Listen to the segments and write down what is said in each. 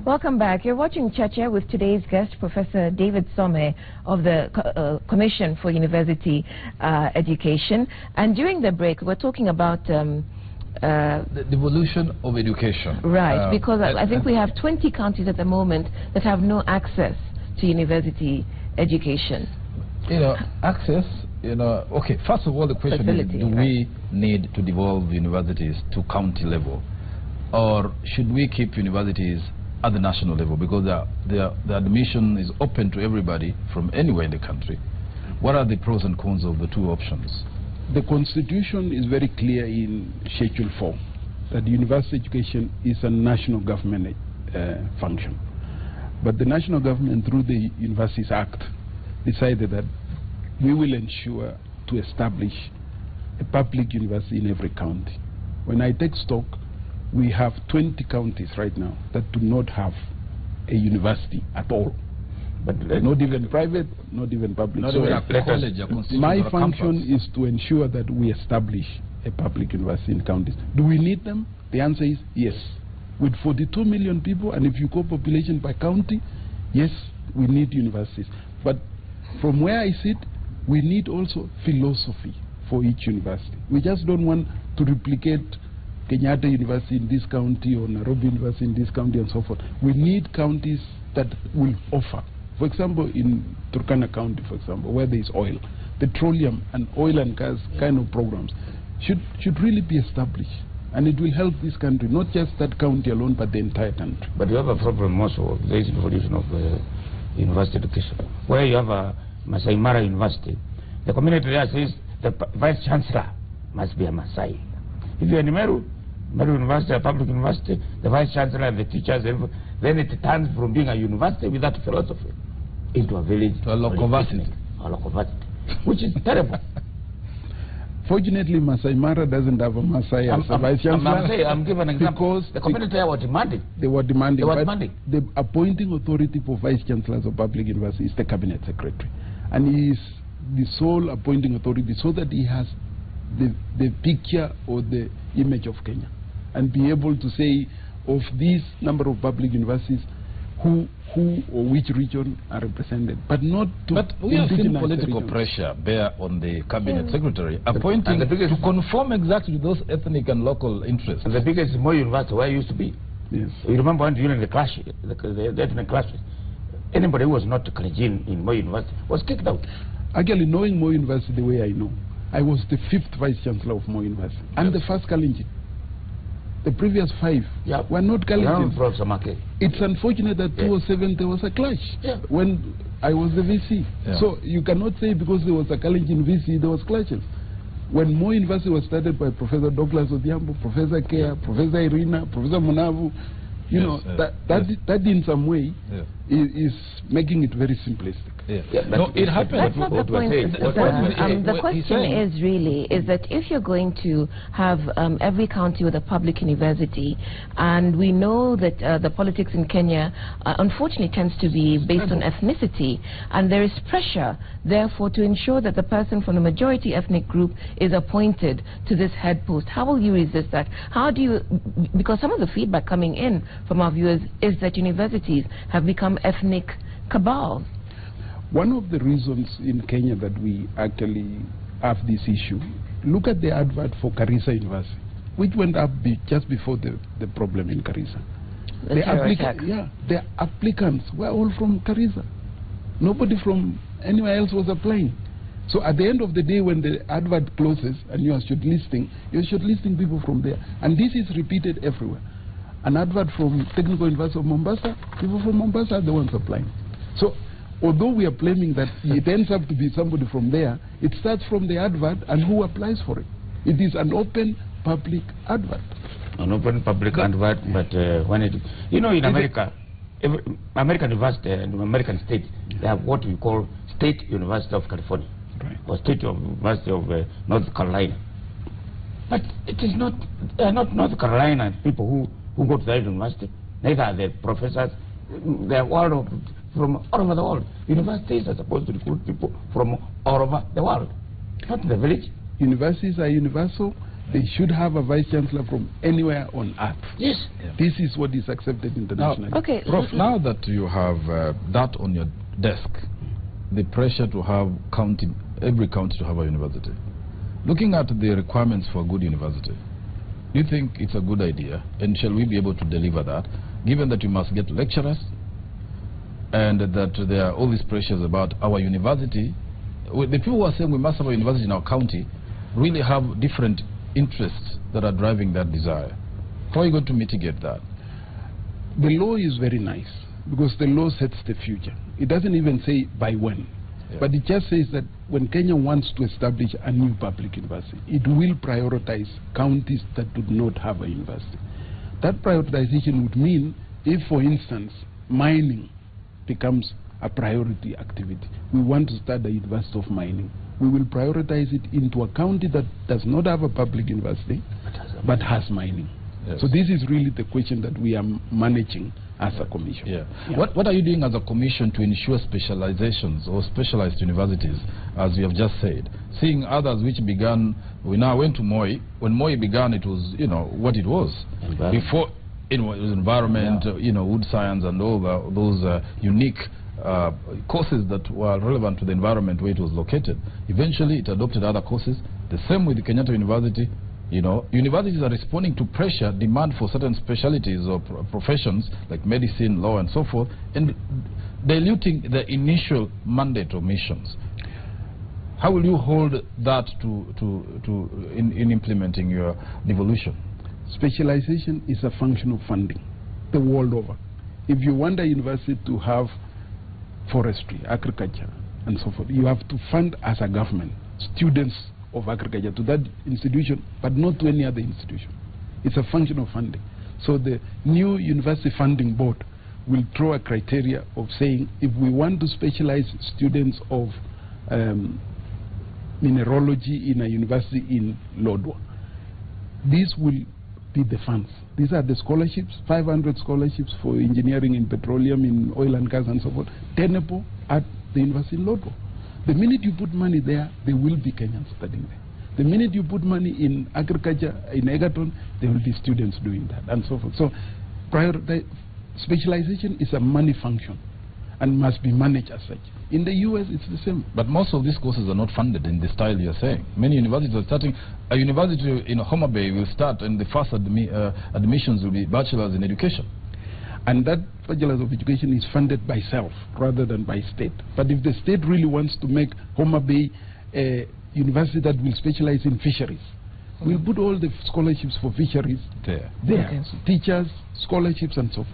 Welcome back. You're watching Cheche with today's guest, Professor David Some of the Commission for University Education. And during the break, we're talking about the evolution of education. Right, because I think we have 20 counties at the moment that have no access to university education. You know, access, okay, first of all, the question is, do we need to devolve universities to county level? Or should we keep universities at the national level, because the admission is open to everybody from anywhere in the country? What are the pros and cons of the two options? The Constitution is very clear in Schedule 4 that university education is a national government function. But the national government, through the Universities Act, decided that we will ensure to establish a public university in every county. When I take stock, we have 20 counties right now that do not have a university at all. But not even private, not even public. Not so even a college, my function is to ensure that we establish a public university in counties. Do we need them? The answer is yes. With 42 million people, and if you go population by county, yes, we need universities. But from where I sit, we need also philosophy for each university. We just don't want to replicate Kenyatta University in this county or Nairobi University in this county and so forth. We need counties that will offer. For example, in Turkana County, for example, where there is oil, petroleum and oil and gas kind of programs should really be established. And it will help this country, not just that county alone, but the entire country. But you have a problem also, there is evolution of university education. Where you have a Masai Mara University, the community there says the vice chancellor must be a Masai. If you're in Meru University, a public university, the vice chancellor and the teachers, then it turns from being a university without philosophy into a village, to a locovacity, which is terrible. Fortunately, Masai Mara doesn't have a Masai as a vice chancellor. I'm giving an example. Because the community there were demanding. They were demanding. The appointing authority for vice chancellors of public universities is the cabinet secretary, and he is the sole appointing authority, so that he has the picture or the image of Kenya, and be able to say of this number of public universities who or which region are represented, but not to. But we have seen political pressure bear on the cabinet secretary, appointing to conform exactly to those ethnic and local interests. And the biggest is Moi University, where it used to be. Yes. You remember when during the clash, the ethnic clashes, anybody who was not Kalenjin in Moi University was kicked out. Actually, knowing Moi University the way I know, I was the 5th vice chancellor of Moi University. I'm the first Kalenjin. The previous 5 were not Kalenjin. It's unfortunate that 2007 there was a clash when I was the VC. So you cannot say because there was a Kalenjin VC there was clashes. When Moi University was started by Professor Douglas Odhiambo, Professor Kea, Professor Irina, Professor Munavu, that in some way is making it very simplistic. No, it happened. That's not the point. The question is really that if you're going to have every county with a public university, and we know that the politics in Kenya unfortunately tends to be based on ethnicity, and there is pressure therefore to ensure that the person from the majority ethnic group is appointed to this head post. How will you resist that? How do you, because some of the feedback coming in from our viewers is that universities have become ethnic cabals. One of the reasons in Kenya that we actually have this issue, look at the advert for Garissa University, which went up just before the problem in Garissa. The applicants were all from Garissa. Nobody from anywhere else was applying. So at the end of the day, when the advert closes and you are shortlisting people from there. And this is repeated everywhere. An advert from Technical University of Mombasa, people from Mombasa are the ones applying. So although we are claiming that it ends up to be somebody from there, it starts from the advert and who applies for it. It is an open public advert. An open public advert, but when it, in America, American university and American states, they have what we call State University of California, or State University of North Carolina. But it is not, they are not North Carolina people who go to that university. Neither are the professors. They are all from all over the world. Universities are supposed to recruit people from all over the world, not in the village. Universities are universal. They should have a vice-chancellor from anywhere on earth. Yes. Yeah. This is what is accepted internationally. Now, okay. Prof, now that you have that on your desk, the pressure to have every county to have a university, looking at the requirements for a good university, do you think it's a good idea, and shall we be able to deliver that, given that you must get lecturers, and that there are all these pressures about our university? The people who are saying we must have a university in our county really have different interests that are driving that desire. How are you going to mitigate that? The law is very nice, because the law sets the future. It doesn't even say by when. Yeah. But it just says that when Kenya wants to establish a new public university, it will prioritize counties that do not have a university. That prioritization would mean if, for instance, mining becomes a priority activity, we want to start the University of Mining, we will prioritize it into a county that does not have a public university but has mining. Yes. So this is really the question that we are managing as a commission. Yeah. Yeah. What are you doing as a commission to ensure specializations or specialized universities, as you have just said? Seeing others which began, we now went to Moi. When Moi began, it was, what it was. Before, it was environment, wood science and all those unique courses that were relevant to the environment where it was located. Eventually, it adopted other courses. The same with the Kenyatta University. Universities are responding to pressure, demand for certain specialties or professions like medicine, law, and so forth, and diluting the initial mandate of missions. How will you hold that in implementing your devolution? Specialization is a function of funding the world over. If you want a university to have forestry, agriculture, and so forth, you have to fund as a government students of agriculture to that institution, but not to any other institution. It's a function of funding. So the new university funding board will draw a criteria of saying, if we want to specialize students of mineralogy in a university in Lodwar, this will be the funds. These are the scholarships, 500 scholarships for engineering in petroleum, in oil and gas and so forth, tenable at the university in Lodwar. The minute you put money there, there will be Kenyans studying there. The minute you put money in agriculture, in Egerton, there will be students doing that, and so forth. So specialization is a money function and must be managed as such. In the US, it's the same. But most of these courses are not funded in the style you're saying. Many universities are starting. A university in Homa Bay will start, and the first admissions will be bachelors in education. And that bachelor's of education is funded by self rather than by state. But if the state really wants to make Homa Bay a university that will specialize in fisheries, we'll put all the scholarships for fisheries there. Okay. So teachers, scholarships, and so forth.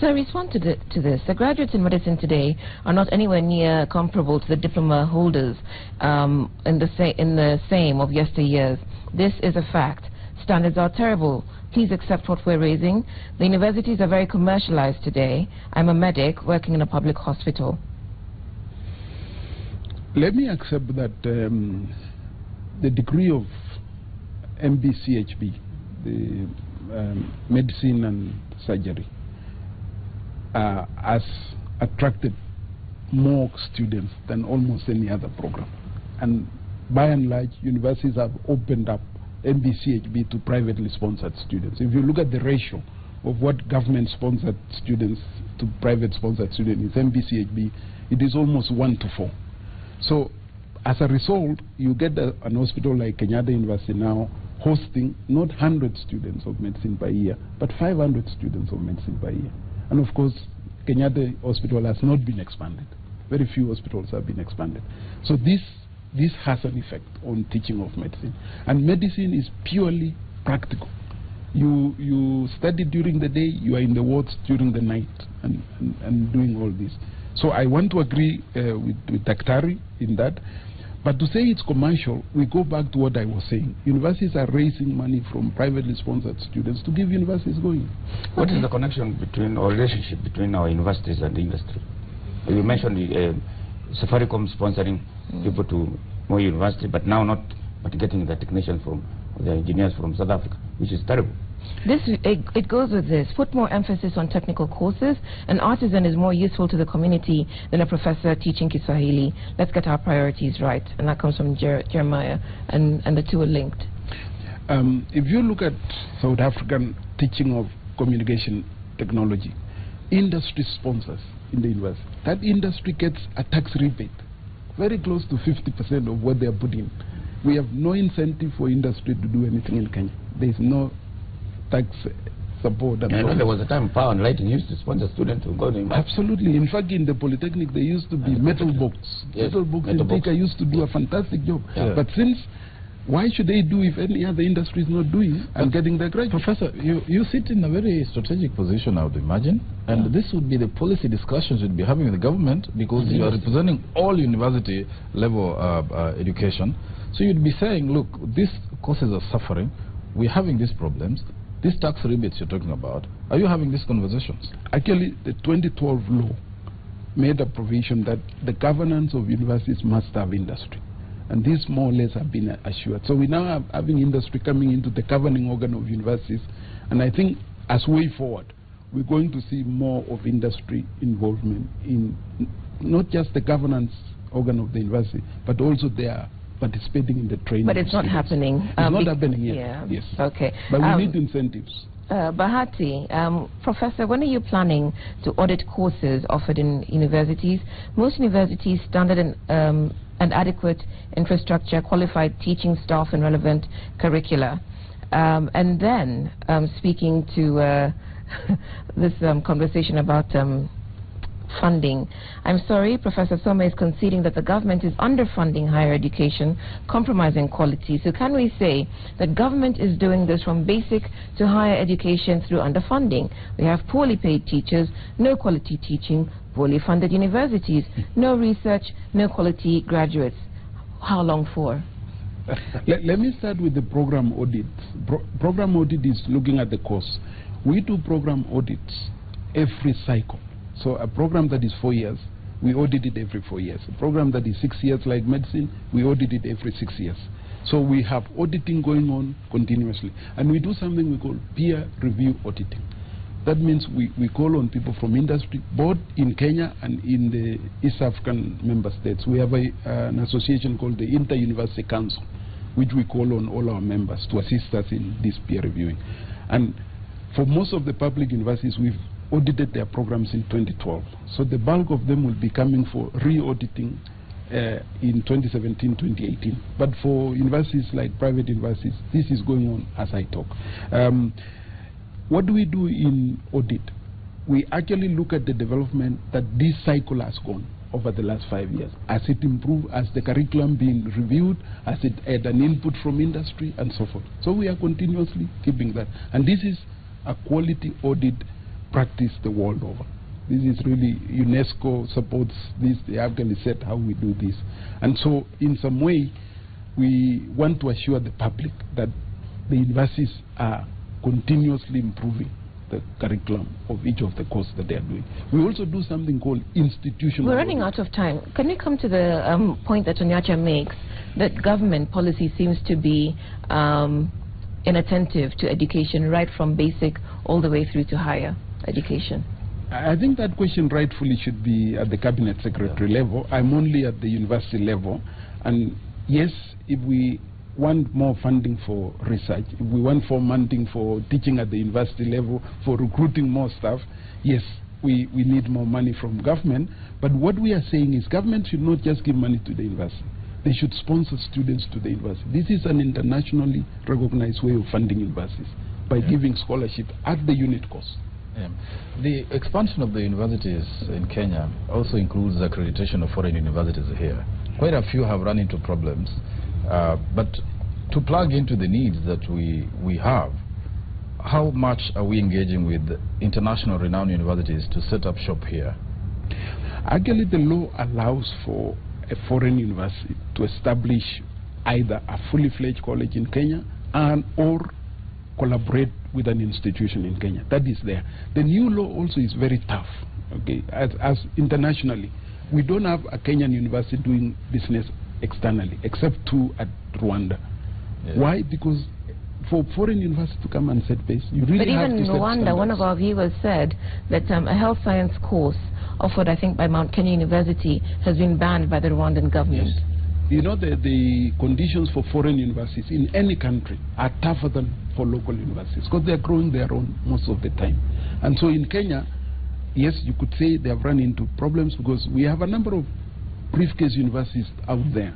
So respond to this. The graduates in medicine today are not anywhere near comparable to the diploma holders in the same of yesteryears. This is a fact. Standards are terrible. Please accept what we're raising. The universities are very commercialized today. I'm a medic working in a public hospital. Let me accept that the degree of MBCHB, the medicine and surgery, has attracted more students than almost any other program. And by and large, universities have opened up MBCHB to privately sponsored students. If you look at the ratio of what government-sponsored students to private-sponsored students is MBCHB, it is almost 1:4. So as a result, you get an hospital like Kenyatta University now hosting not 100 students of medicine per year, but 500 students of medicine per year. And of course, Kenyatta Hospital has not been expanded. Very few hospitals have been expanded. So this has an effect on teaching of medicine. And medicine is purely practical. You study during the day, you are in the wards during the night and doing all this. So I want to agree with Daktari in that. But to say it's commercial, we go back to what I was saying. Universities are raising money from privately sponsored students to give universities going. What is the connection between, or relationship between our universities and the industry? You mentioned Safaricom sponsoring people to more university, but now not getting the technicians from, the engineers from South Africa, which is terrible. It goes with this. Put more emphasis on technical courses. An artisan is more useful to the community than a professor teaching Kiswahili. Let's get our priorities right. And that comes from Jeremiah, and the two are linked. If you look at South African teaching of communication technology, industry sponsors in the university, that industry gets a tax rebate, very close to 50% of what they are putting. We have no incentive for industry to do anything in Kenya. There is no tax support. I know there was a time Power and Lighting used to sponsor students to go to university. Absolutely. In fact, in the Polytechnic, there used to be metal box. Yes, metal box in Thika used to do a fantastic job. Yeah. But since, why should they do if any other industry is not doing and getting their graduates? Professor, you sit in a very strategic position, I would imagine, and this would be the policy discussions you'd be having with the government, because you are representing all university level education. So you'd be saying, look, these courses are suffering, we're having these problems, these tax rebates you're talking about, are you having these conversations? Actually, the 2012 law made a provision that the governance of universities must have industry. And these more or less have been assured. So we now are having industry coming into the governing organ of universities. And I think as way forward, we're going to see more of industry involvement in not just the governance organ of the university, but also their participating in the training. But it's not happening. It's not happening yet. Yeah. Yes. Okay. But we need incentives. Bahati, Professor, when are you planning to audit courses offered in universities? Most universities standard and adequate infrastructure, qualified teaching staff, and relevant curricula. And then, speaking to this conversation about funding, I'm sorry, Professor Somé is conceding that the government is underfunding higher education, compromising quality. So can we say that government is doing this from basic to higher education through underfunding? We have poorly paid teachers, no quality teaching, poorly funded universities, no research, no quality graduates. How long for? Let me start with the program audit. Program audit is looking at the course. We do program audits every cycle. So a program that is 4 years, we audit it every 4 years. A program that is 6 years like medicine, we audit it every 6 years. So we have auditing going on continuously. And we do something we call peer review auditing. That means we call on people from industry, both in Kenya and in the East African member states. We have an association called the Inter-University Council, which we call on all our members to assist us in this peer reviewing. And for most of the public universities, we've audited their programs in 2012. So the bulk of them will be coming for re-auditing in 2017-2018. But for universities like private universities, this is going on as I talk. What do we do in audit? We actually look at the development that this cycle has gone over the last 5 years. As it improved, as the curriculum being reviewed, as it had an input from industry, and so forth. So we are continuously keeping that. And this is a quality audit practice the world over. This is really, UNESCO supports this. They actually said how we do this. And so in some way, we want to assure the public that the universities are continuously improving the curriculum of each of the courses that they are doing. We also do something called institutional. We're running out of time. Can we come to the point that Onyacha makes, that government policy seems to be inattentive to education right from basic all the way through to higher education? I think that question rightfully should be at the cabinet secretary level. I'm only at the university level. And yes, if we want more funding for research, if we want more funding for teaching at the university level, for recruiting more staff, yes, we need more money from government. But what we are saying is government should not just give money to the university. They should sponsor students to the university. This is an internationally recognized way of funding universities, by giving scholarship at the unit cost. The expansion of the universities in Kenya also includes the accreditation of foreign universities here. Quite a few have run into problems, but to plug into the needs that we have, how much are we engaging with international renowned universities to set up shop here? Actually, the law allows for a foreign university to establish either a fully fledged college in Kenya or collaborate with an institution in Kenya. That is there. The new law also is very tough. Okay, as internationally, we don't have a Kenyan university doing business externally, except two at Rwanda. Yeah. Why? Because for foreign university to come and set base, you really have to set standards. But even in Rwanda, one of our viewers said that a health science course offered, I think, by Mount Kenya University has been banned by the Rwandan government. Yes. You know, the conditions for foreign universities in any country are tougher than for local universities because they are growing their own most of the time. And so in Kenya, yes, you could say they have run into problems because we have a number of briefcase universities out there,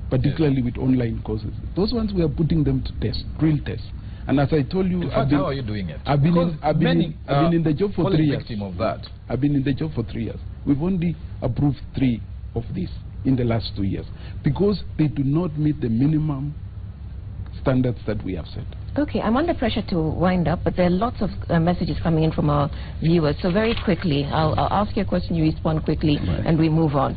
particularly with online courses. Those ones we are putting them to test, real tests. And as I told you, how are you doing it? I've been in the job for 3 years. Of that. I've been in the job for 3 years. We've only approved 3 of these in the last 2 years because they do not meet the minimum standards that we have set. Okay, I'm under pressure to wind up, but there are lots of messages coming in from our viewers. So very quickly, I'll ask you a question, you respond quickly, and we move on.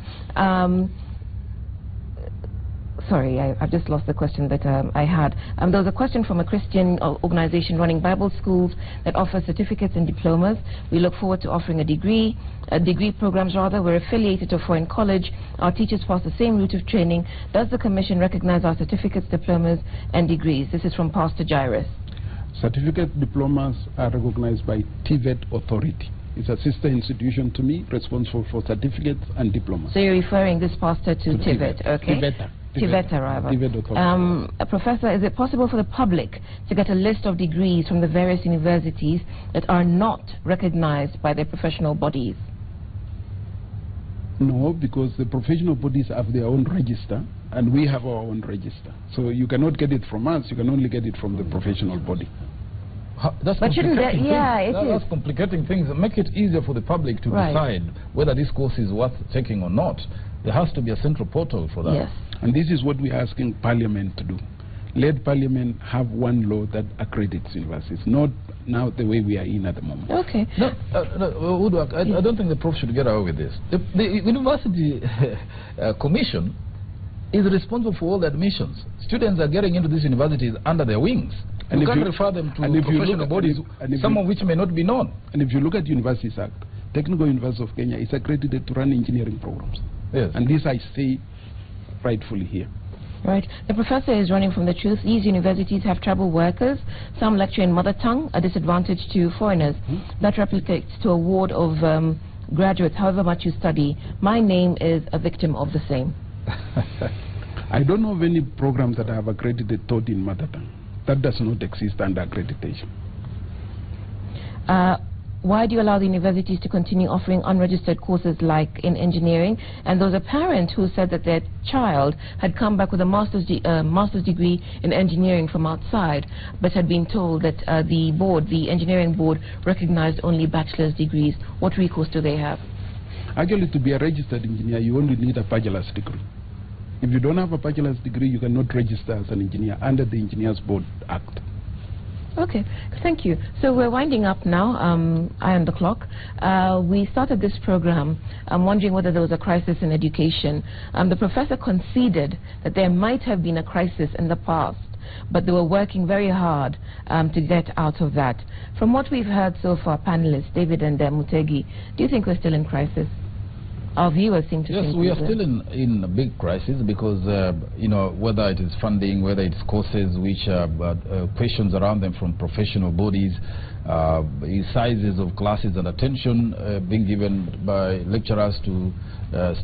Sorry, I've just lost the question that I had. There was a question from a Christian organization running Bible schools that offer certificates and diplomas. We look forward to offering a degree programs rather. We're affiliated to a foreign college. Our teachers pass the same route of training. Does the Commission recognize our certificates, diplomas, and degrees? This is from Pastor Jairus. Certificate diplomas are recognized by TVET Authority. It's a sister institution to me, responsible for certificates and diplomas. So you're referring this pastor to TVET, okay? TVET, rather. Professor, is it possible for the public to get a list of degrees from the various universities that are not recognized by their professional bodies? No, because the professional bodies have their own register, and we have our own register. So you cannot get it from us, you can only get it from the professional body. That's complicating that's complicating things. Make it easier for the public to decide whether this course is worth taking or not. There has to be a central portal for that. Yes. And this is what we're asking Parliament to do. Let Parliament have one law that accredits universities, not now the way we are in at the moment. Okay. No, I don't think the Prof should get away with this. The University Commission is responsible for all the admissions. Students are getting into these universities under their wings. And you can't refer them to professional bodies, some of which may not be known. And if you look at Universities Act, Technical University of Kenya is accredited to run engineering programs. Yes. And this I say rightfully here. Right. The professor is running from the truth. These universities have tribal workers. Some lecture in mother tongue, a disadvantage to foreigners. That replicates to a ward of graduates, however much you study. My name is a victim of the same. I don't know of any programs that have accredited taught in mother tongue. That does not exist under accreditation. Why do you allow the universities to continue offering unregistered courses like in engineering? And there was a parent who said that their child had come back with a master's degree in engineering from outside, but had been told that the engineering board recognized only bachelor's degrees. What recourse do they have? Actually, to be a registered engineer, you only need a bachelor's degree. If you don't have a bachelor's degree, you cannot register as an engineer under the Engineers Board Act. Okay, thank you. So we're winding up now. Eye on the clock. We started this program wondering whether there was a crisis in education. The professor conceded that there might have been a crisis in the past, but they were working very hard to get out of that. From what we've heard so far, panelists, David and Mutegi, do you think we're still in crisis? Our viewers seem to think yes, we are still in a big crisis because, you know, whether it is funding, whether it's courses which questions around them from professional bodies, sizes of classes and attention being given by lecturers to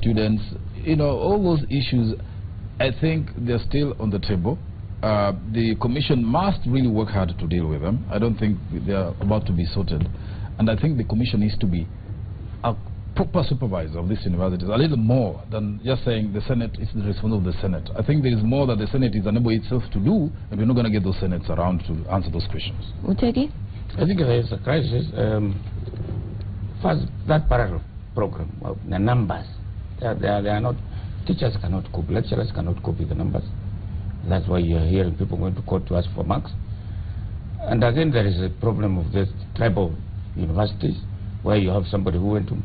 students, you know, all those issues, I think they're still on the table. The Commission must really work hard to deal with them. I don't think they're about to be sorted. And I think the Commission needs to be a proper supervisor of these universities, a little more than just saying the Senate is the responsibility of the Senate. I think there is more that the Senate is unable itself to do, and we're not going to get those Senates around to answer those questions. Mutegi? I think there is a crisis. First, that parallel program, the numbers, they are not, teachers cannot cope, lecturers cannot cope with the numbers. That's why you are hearing people going to court to ask for marks. And again, there is a problem of this tribal universities, where you have somebody who went to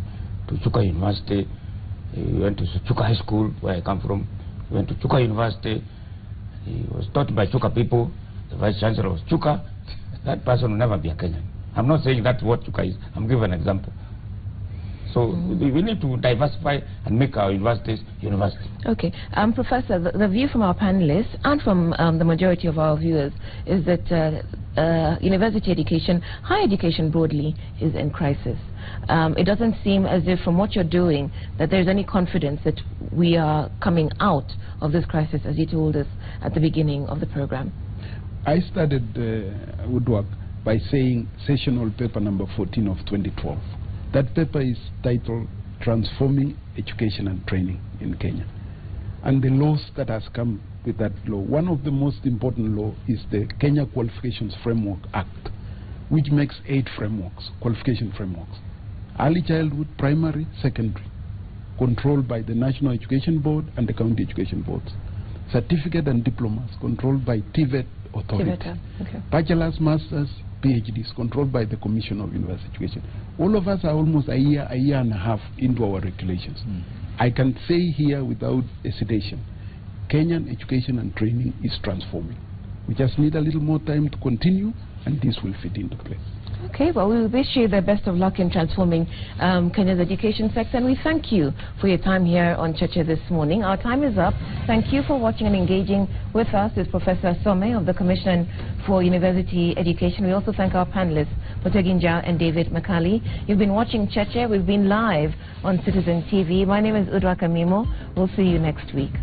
Chuka University, he went to Chuka High School, where I come from, he went to Chuka University, he was taught by Chuka people, the vice chancellor was Chuka. That person will never be a Kenyan. I'm not saying that's what Chuka is, I'm giving an example. So we need to diversify and make our universities university. Okay. Professor, the view from our panelists and from the majority of our viewers is that university education, higher education broadly, is in crisis. It doesn't seem as if, from what you're doing, that there's any confidence that we are coming out of this crisis, as you told us at the beginning of the program. I started woodwork by saying sessional paper number 14 of 2012. That paper is titled Transforming Education and Training in Kenya. And the laws that has come with that law, one of the most important law is the Kenya Qualifications Framework Act, which makes 8 frameworks, qualification frameworks. Early childhood, primary, secondary, controlled by the National Education Board and the County Education Boards. Certificate and diplomas, controlled by TVET authority. Okay. Bachelor's, master's, PhDs, controlled by the Commission of University Education. All of us are almost a year and a half into our regulations. I can say here without hesitation, Kenyan education and training is transforming. We just need a little more time to continue, and this will fit into place. Okay, well, we wish you the best of luck in transforming Kenya's education sector, and we thank you for your time here on Cheche this morning. Our time is up. Thank you for watching and engaging with us. This is Professor Some of the Commission for University Education. We also thank our panelists, Muteginja and David Makali. You've been watching Cheche. We've been live on Citizen TV. My name is Udwa Kamimo. We'll see you next week.